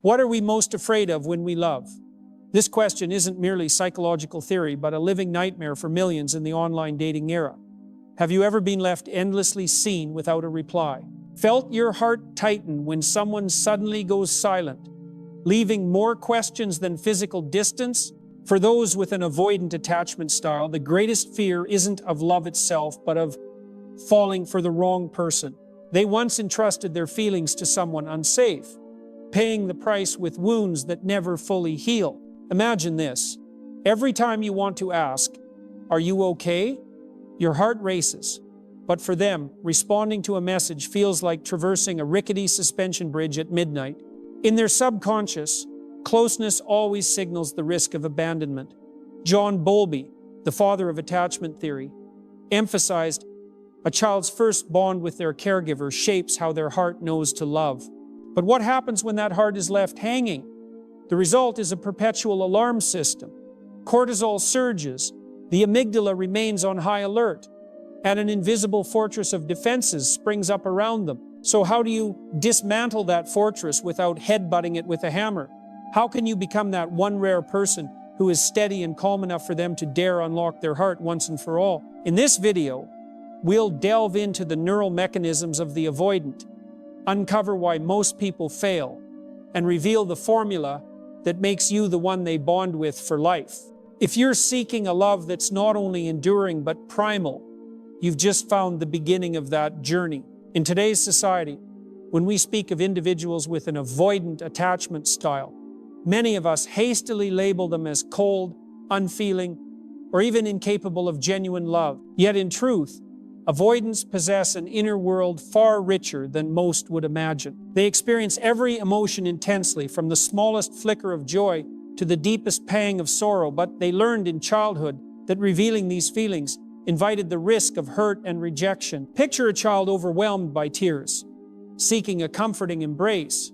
What are we most afraid of when we love? This question isn't merely psychological theory, but a living nightmare for millions in the online dating era. Have you ever been left endlessly seen without a reply? Felt your heart tighten when someone suddenly goes silent, leaving more questions than physical distance? For those with an avoidant attachment style, the greatest fear isn't of love itself, but of falling for the wrong person. They once entrusted their feelings to someone unsafe, paying the price with wounds that never fully heal. Imagine this. Every time you want to ask, "Are you okay?" your heart races. But for them, responding to a message feels like traversing a rickety suspension bridge at midnight. In their subconscious, closeness always signals the risk of abandonment. John Bowlby, the father of attachment theory, emphasized a child's first bond with their caregiver shapes how their heart knows to love. But what happens when that heart is left hanging? The result is a perpetual alarm system. Cortisol surges, the amygdala remains on high alert, and an invisible fortress of defenses springs up around them. So how do you dismantle that fortress without headbutting it with a hammer? How can you become that one rare person who is steady and calm enough for them to dare unlock their heart once and for all? In this video, we'll delve into the neural mechanisms of the avoidant, uncover why most people fail, and reveal the formula that makes you the one they bond with for life. If you're seeking a love that's not only enduring but primal, you've just found the beginning of that journey. In today's society, when we speak of individuals with an avoidant attachment style, many of us hastily label them as cold, unfeeling, or even incapable of genuine love. Yet in truth, avoidants possess an inner world far richer than most would imagine. They experience every emotion intensely, from the smallest flicker of joy to the deepest pang of sorrow, but they learned in childhood that revealing these feelings invited the risk of hurt and rejection. Picture a child overwhelmed by tears, seeking a comforting embrace,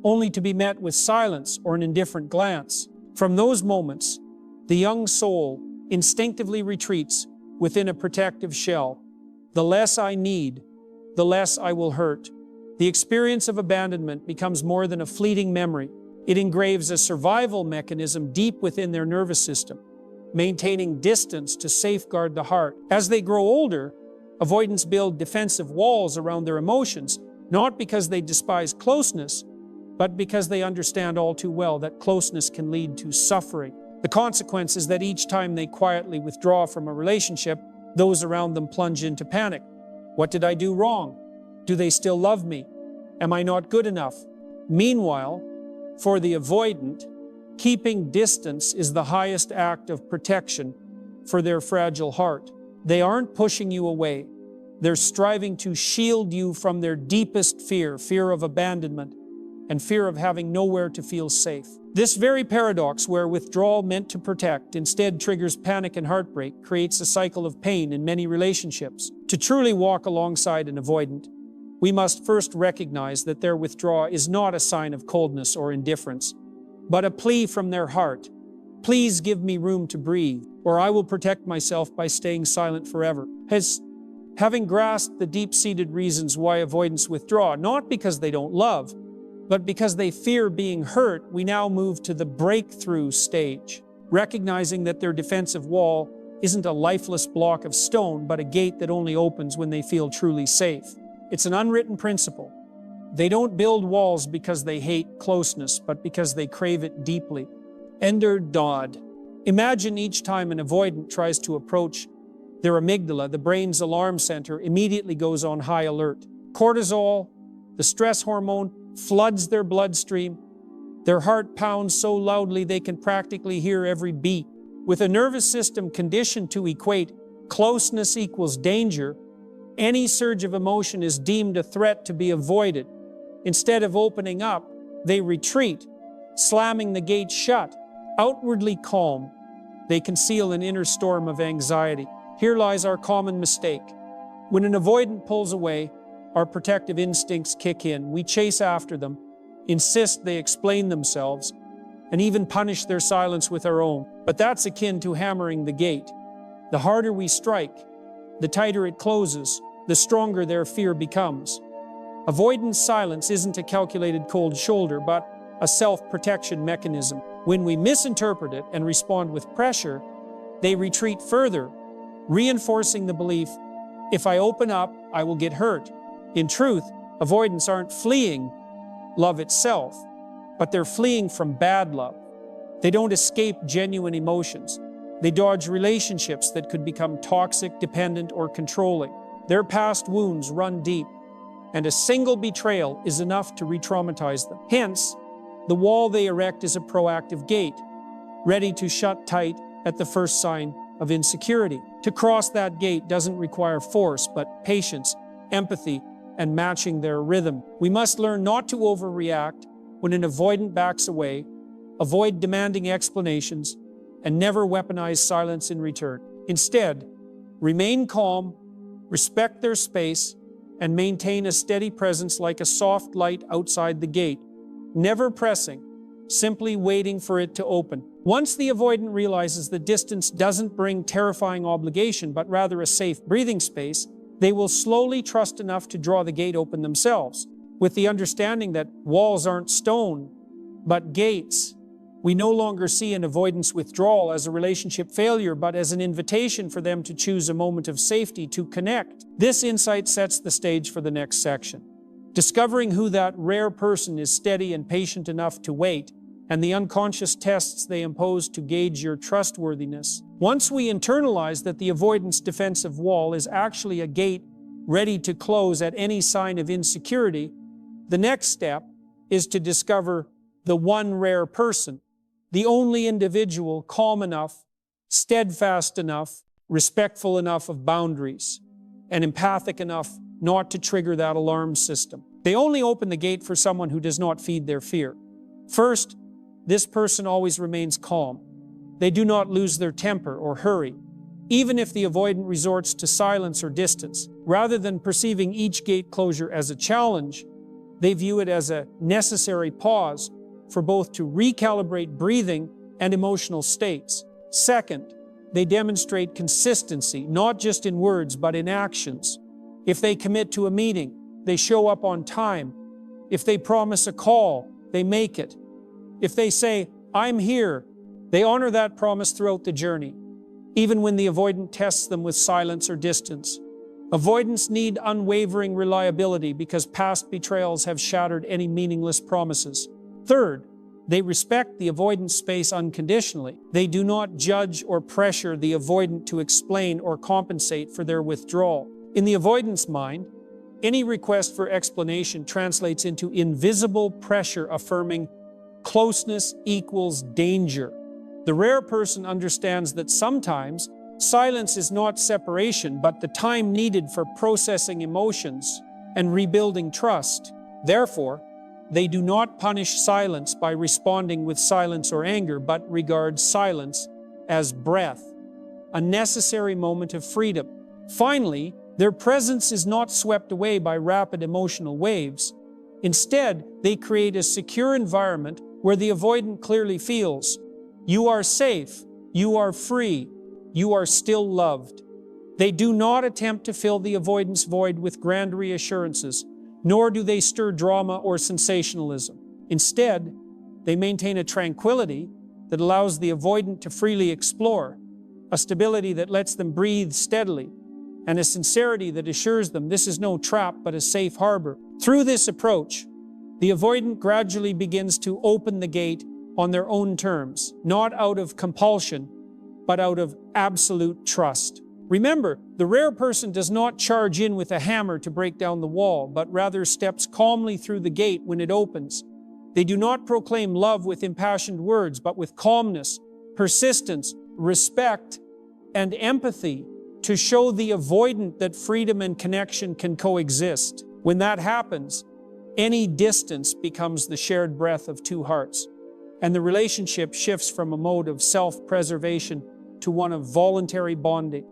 only to be met with silence or an indifferent glance. From those moments, the young soul instinctively retreats within a protective shell. The less I need, the less I will hurt. The experience of abandonment becomes more than a fleeting memory. It engraves a survival mechanism deep within their nervous system, maintaining distance to safeguard the heart. As they grow older, avoidants build defensive walls around their emotions, not because they despise closeness, but because they understand all too well that closeness can lead to suffering. The consequence is that each time they quietly withdraw from a relationship, those around them plunge into panic. What did I do wrong? Do they still love me? Am I not good enough? Meanwhile, for the avoidant, keeping distance is the highest act of protection for their fragile heart. They aren't pushing you away. They're striving to shield you from their deepest fear, fear of abandonment, and fear of having nowhere to feel safe. This very paradox, where withdrawal meant to protect instead triggers panic and heartbreak, creates a cycle of pain in many relationships. To truly walk alongside an avoidant, we must first recognize that their withdrawal is not a sign of coldness or indifference, but a plea from their heart. Please give me room to breathe, or I will protect myself by staying silent forever. Having grasped the deep-seated reasons why avoidants withdraw, not because they don't love, but because they fear being hurt, we now move to the breakthrough stage, recognizing that their defensive wall isn't a lifeless block of stone, but a gate that only opens when they feel truly safe. It's an unwritten principle. They don't build walls because they hate closeness, but because they crave it deeply. Ender Dodd. Imagine each time an avoidant tries to approach their amygdala, the brain's alarm center immediately goes on high alert. Cortisol, the stress hormone, floods their bloodstream. Their heart pounds so loudly they can practically hear every beat. With a nervous system conditioned to equate closeness equals danger, any surge of emotion is deemed a threat to be avoided. Instead of opening up, they retreat, slamming the gate shut. Outwardly calm, they conceal an inner storm of anxiety. Here lies our common mistake. When an avoidant pulls away, our protective instincts kick in. We chase after them, insist they explain themselves, and even punish their silence with our own. But that's akin to hammering the gate. The harder we strike, the tighter it closes, the stronger their fear becomes. Avoidant silence isn't a calculated cold shoulder, but a self-protection mechanism. When we misinterpret it and respond with pressure, they retreat further, reinforcing the belief, if I open up, I will get hurt. In truth, avoidants aren't fleeing love itself, but they're fleeing from bad love. They don't escape genuine emotions. They dodge relationships that could become toxic, dependent, or controlling. Their past wounds run deep, and a single betrayal is enough to re-traumatize them. Hence, the wall they erect is a proactive gate, ready to shut tight at the first sign of insecurity. To cross that gate doesn't require force, but patience, empathy, and matching their rhythm. We must learn not to overreact when an avoidant backs away, avoid demanding explanations, and never weaponize silence in return. Instead, remain calm, respect their space, and maintain a steady presence like a soft light outside the gate, never pressing, simply waiting for it to open. Once the avoidant realizes the distance doesn't bring terrifying obligation, but rather a safe breathing space, they will slowly trust enough to draw the gate open themselves, with the understanding that walls aren't stone, but gates. We no longer see an avoidance withdrawal as a relationship failure, but as an invitation for them to choose a moment of safety to connect. This insight sets the stage for the next section. Discovering who that rare person is steady and patient enough to wait, and the unconscious tests they impose to gauge your trustworthiness. Once we internalize that the avoidance defensive wall is actually a gate ready to close at any sign of insecurity, the next step is to discover the one rare person, the only individual calm enough, steadfast enough, respectful enough of boundaries, and empathic enough not to trigger that alarm system. They only open the gate for someone who does not feed their fear. First, this person always remains calm. They do not lose their temper or hurry, even if the avoidant resorts to silence or distance. Rather than perceiving each gate closure as a challenge, they view it as a necessary pause for both to recalibrate breathing and emotional states. Second, they demonstrate consistency, not just in words, but in actions. If they commit to a meeting, they show up on time. If they promise a call, they make it. If they say, I'm here, they honor that promise throughout the journey, even when the avoidant tests them with silence or distance. Avoidants need unwavering reliability because past betrayals have shattered any meaningless promises. Third, they respect the avoidant space unconditionally. They do not judge or pressure the avoidant to explain or compensate for their withdrawal. In the avoidant's mind, any request for explanation translates into invisible pressure affirming closeness equals danger. The rare person understands that sometimes silence is not separation, but the time needed for processing emotions and rebuilding trust. Therefore, they do not punish silence by responding with silence or anger, but regard silence as breath, a necessary moment of freedom. Finally, their presence is not swept away by rapid emotional waves. Instead, they create a secure environment where the avoidant clearly feels, you are safe, you are free, you are still loved. They do not attempt to fill the avoidance void with grand reassurances, nor do they stir drama or sensationalism. Instead, they maintain a tranquility that allows the avoidant to freely explore, a stability that lets them breathe steadily, and a sincerity that assures them this is no trap but a safe harbor. Through this approach, the avoidant gradually begins to open the gate on their own terms, not out of compulsion, but out of absolute trust. Remember, the rare person does not charge in with a hammer to break down the wall, but rather steps calmly through the gate when it opens. They do not proclaim love with impassioned words, but with calmness, persistence, respect, and empathy to show the avoidant that freedom and connection can coexist. When that happens, any distance becomes the shared breath of two hearts, and the relationship shifts from a mode of self-preservation to one of voluntary bonding.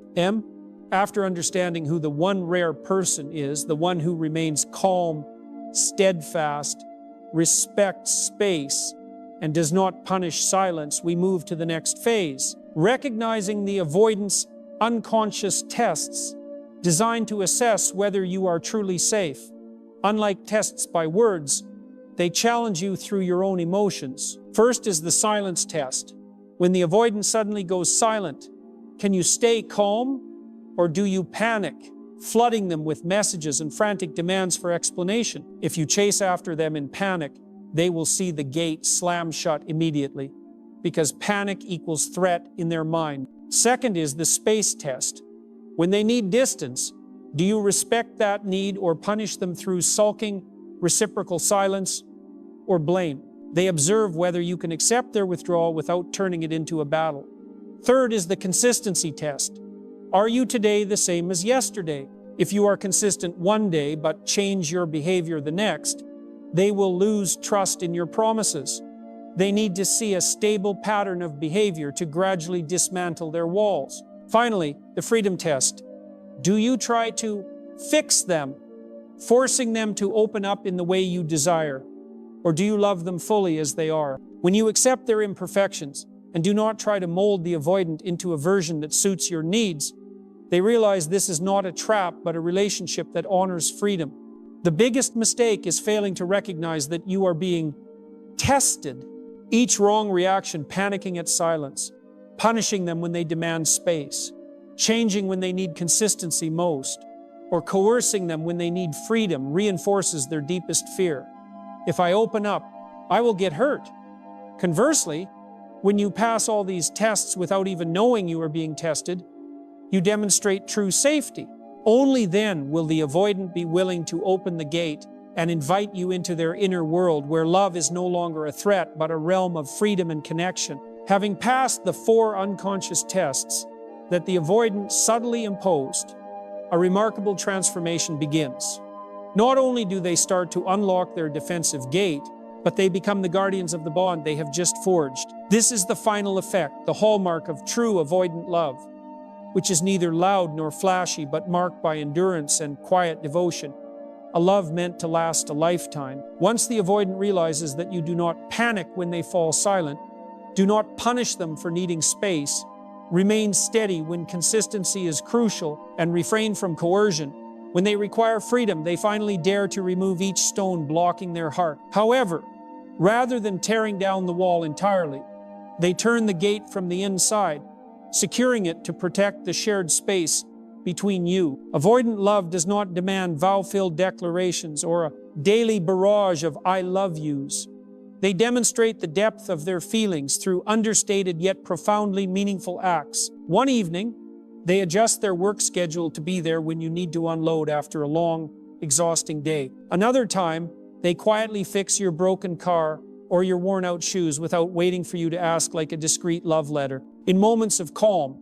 After understanding who the one rare person is, the one who remains calm, steadfast, respects space, and does not punish silence, we move to the next phase, recognizing the avoidance unconscious tests designed to assess whether you are truly safe. Unlike tests by words, They challenge you through your own emotions. First is the silence test. When the avoidant suddenly goes silent, can you stay calm or do you panic, flooding them with messages and frantic demands for explanation? If you chase after them in panic, they will see the gate slam shut immediately, because panic equals threat in their mind. Second is the space test. When they need distance, do you respect that need or punish them through sulking, reciprocal silence, or blame? They observe whether you can accept their withdrawal without turning it into a battle. Third is the consistency test. Are you today the same as yesterday? If you are consistent one day but change your behavior the next, they will lose trust in your promises. They need to see a stable pattern of behavior to gradually dismantle their walls. Finally, the freedom test. Do you try to fix them, forcing them to open up in the way you desire? Or do you love them fully as they are? When you accept their imperfections and do not try to mold the avoidant into a version that suits your needs, they realize this is not a trap but a relationship that honors freedom. The biggest mistake is failing to recognize that you are being tested. Each wrong reaction, panicking at silence, punishing them when they demand space, changing when they need consistency most, or coercing them when they need freedom, reinforces their deepest fear. If I open up, I will get hurt. Conversely, when you pass all these tests without even knowing you are being tested, you demonstrate true safety. Only then will the avoidant be willing to open the gate and invite you into their inner world where love is no longer a threat but a realm of freedom and connection. Having passed the 4 unconscious tests that the avoidant subtly imposed, a remarkable transformation begins. Not only do they start to unlock their defensive gate, but they become the guardians of the bond they have just forged. This is the final effect, the hallmark of true avoidant love, which is neither loud nor flashy, but marked by endurance and quiet devotion, a love meant to last a lifetime. Once the avoidant realizes that you do not panic when they fall silent, do not punish them for needing space, remain steady when consistency is crucial, and refrain from coercion, when they require freedom, they finally dare to remove each stone blocking their heart. However, rather than tearing down the wall entirely, they turn the gate from the inside, securing it to protect the shared space between you. Avoidant love does not demand vow-filled declarations or a daily barrage of I love yous. They demonstrate the depth of their feelings through understated yet profoundly meaningful acts. One evening, they adjust their work schedule to be there when you need to unload after a long, exhausting day. Another time, they quietly fix your broken car or your worn-out shoes without waiting for you to ask like a discreet love letter. In moments of calm,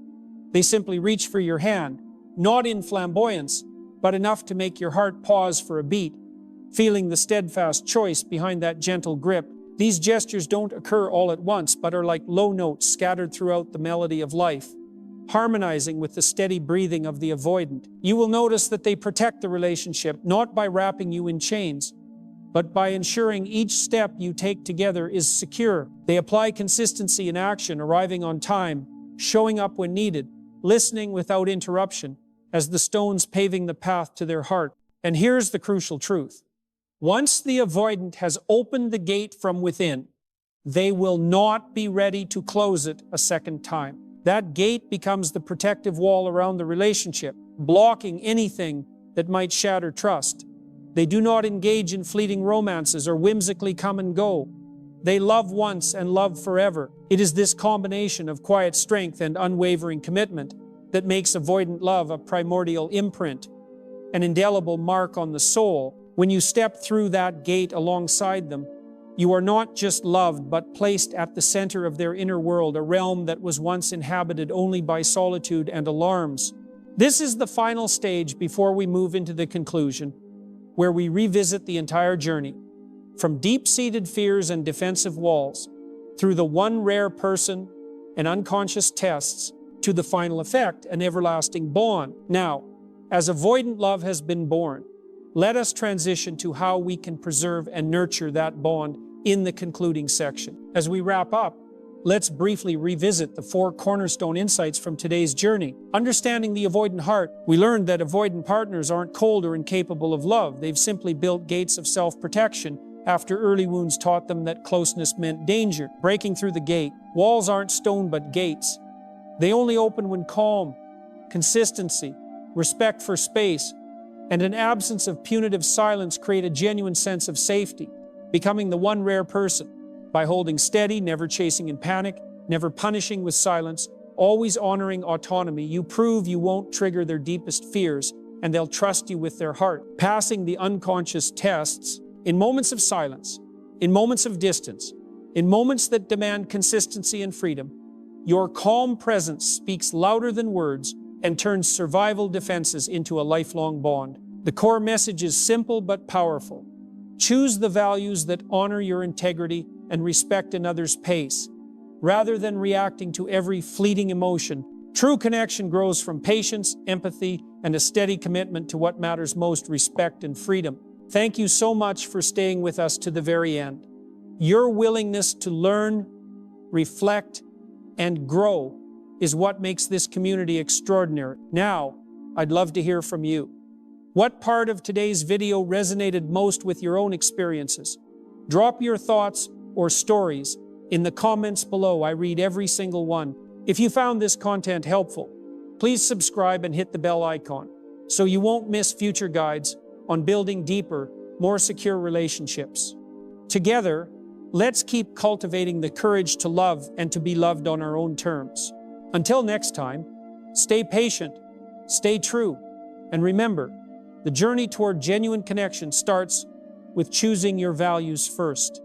they simply reach for your hand, not in flamboyance, but enough to make your heart pause for a beat, feeling the steadfast choice behind that gentle grip. These gestures don't occur all at once, but are like low notes scattered throughout the melody of life, harmonizing with the steady breathing of the avoidant. You will notice that they protect the relationship, not by wrapping you in chains, but by ensuring each step you take together is secure. They apply consistency in action, arriving on time, showing up when needed, listening without interruption, as the stones paving the path to their heart. And here's the crucial truth. Once the avoidant has opened the gate from within, they will not be ready to close it a second time. That gate becomes the protective wall around the relationship, blocking anything that might shatter trust. They do not engage in fleeting romances or whimsically come and go. They love once and love forever. It is this combination of quiet strength and unwavering commitment that makes avoidant love a primordial imprint, an indelible mark on the soul. When you step through that gate alongside them, you are not just loved, but placed at the center of their inner world, a realm that was once inhabited only by solitude and alarms. This is the final stage before we move into the conclusion, where we revisit the entire journey, from deep-seated fears and defensive walls, through the one rare person and unconscious tests, to the final effect, an everlasting bond. Now, as avoidant love has been born, let us transition to how we can preserve and nurture that bond in the concluding section. As we wrap up, let's briefly revisit the 4 cornerstone insights from today's journey. Understanding the avoidant heart, we learned that avoidant partners aren't cold or incapable of love. They've simply built gates of self-protection after early wounds taught them that closeness meant danger, breaking through the gate. Walls aren't stone but gates. They only open when calm, consistency, respect for space, and an absence of punitive silence create a genuine sense of safety, becoming the one rare person. By holding steady, never chasing in panic, never punishing with silence, always honoring autonomy, you prove you won't trigger their deepest fears, and they'll trust you with their heart. Passing the unconscious tests in moments of silence, in moments of distance, in moments that demand consistency and freedom, your calm presence speaks louder than words and turns survival defenses into a lifelong bond. The core message is simple but powerful. Choose the values that honor your integrity and respect another's pace, rather than reacting to every fleeting emotion. True connection grows from patience, empathy, and a steady commitment to what matters most: respect and freedom. Thank you so much for staying with us to the very end. Your willingness to learn, reflect, and grow is what makes this community extraordinary. Now, I'd love to hear from you. What part of today's video resonated most with your own experiences? Drop your thoughts or stories in the comments below. I read every single one. If you found this content helpful, please subscribe and hit the bell icon so you won't miss future guides on building deeper, more secure relationships. Together, let's keep cultivating the courage to love and to be loved on our own terms. Until next time, stay patient, stay true, and remember, the journey toward genuine connection starts with choosing your values first.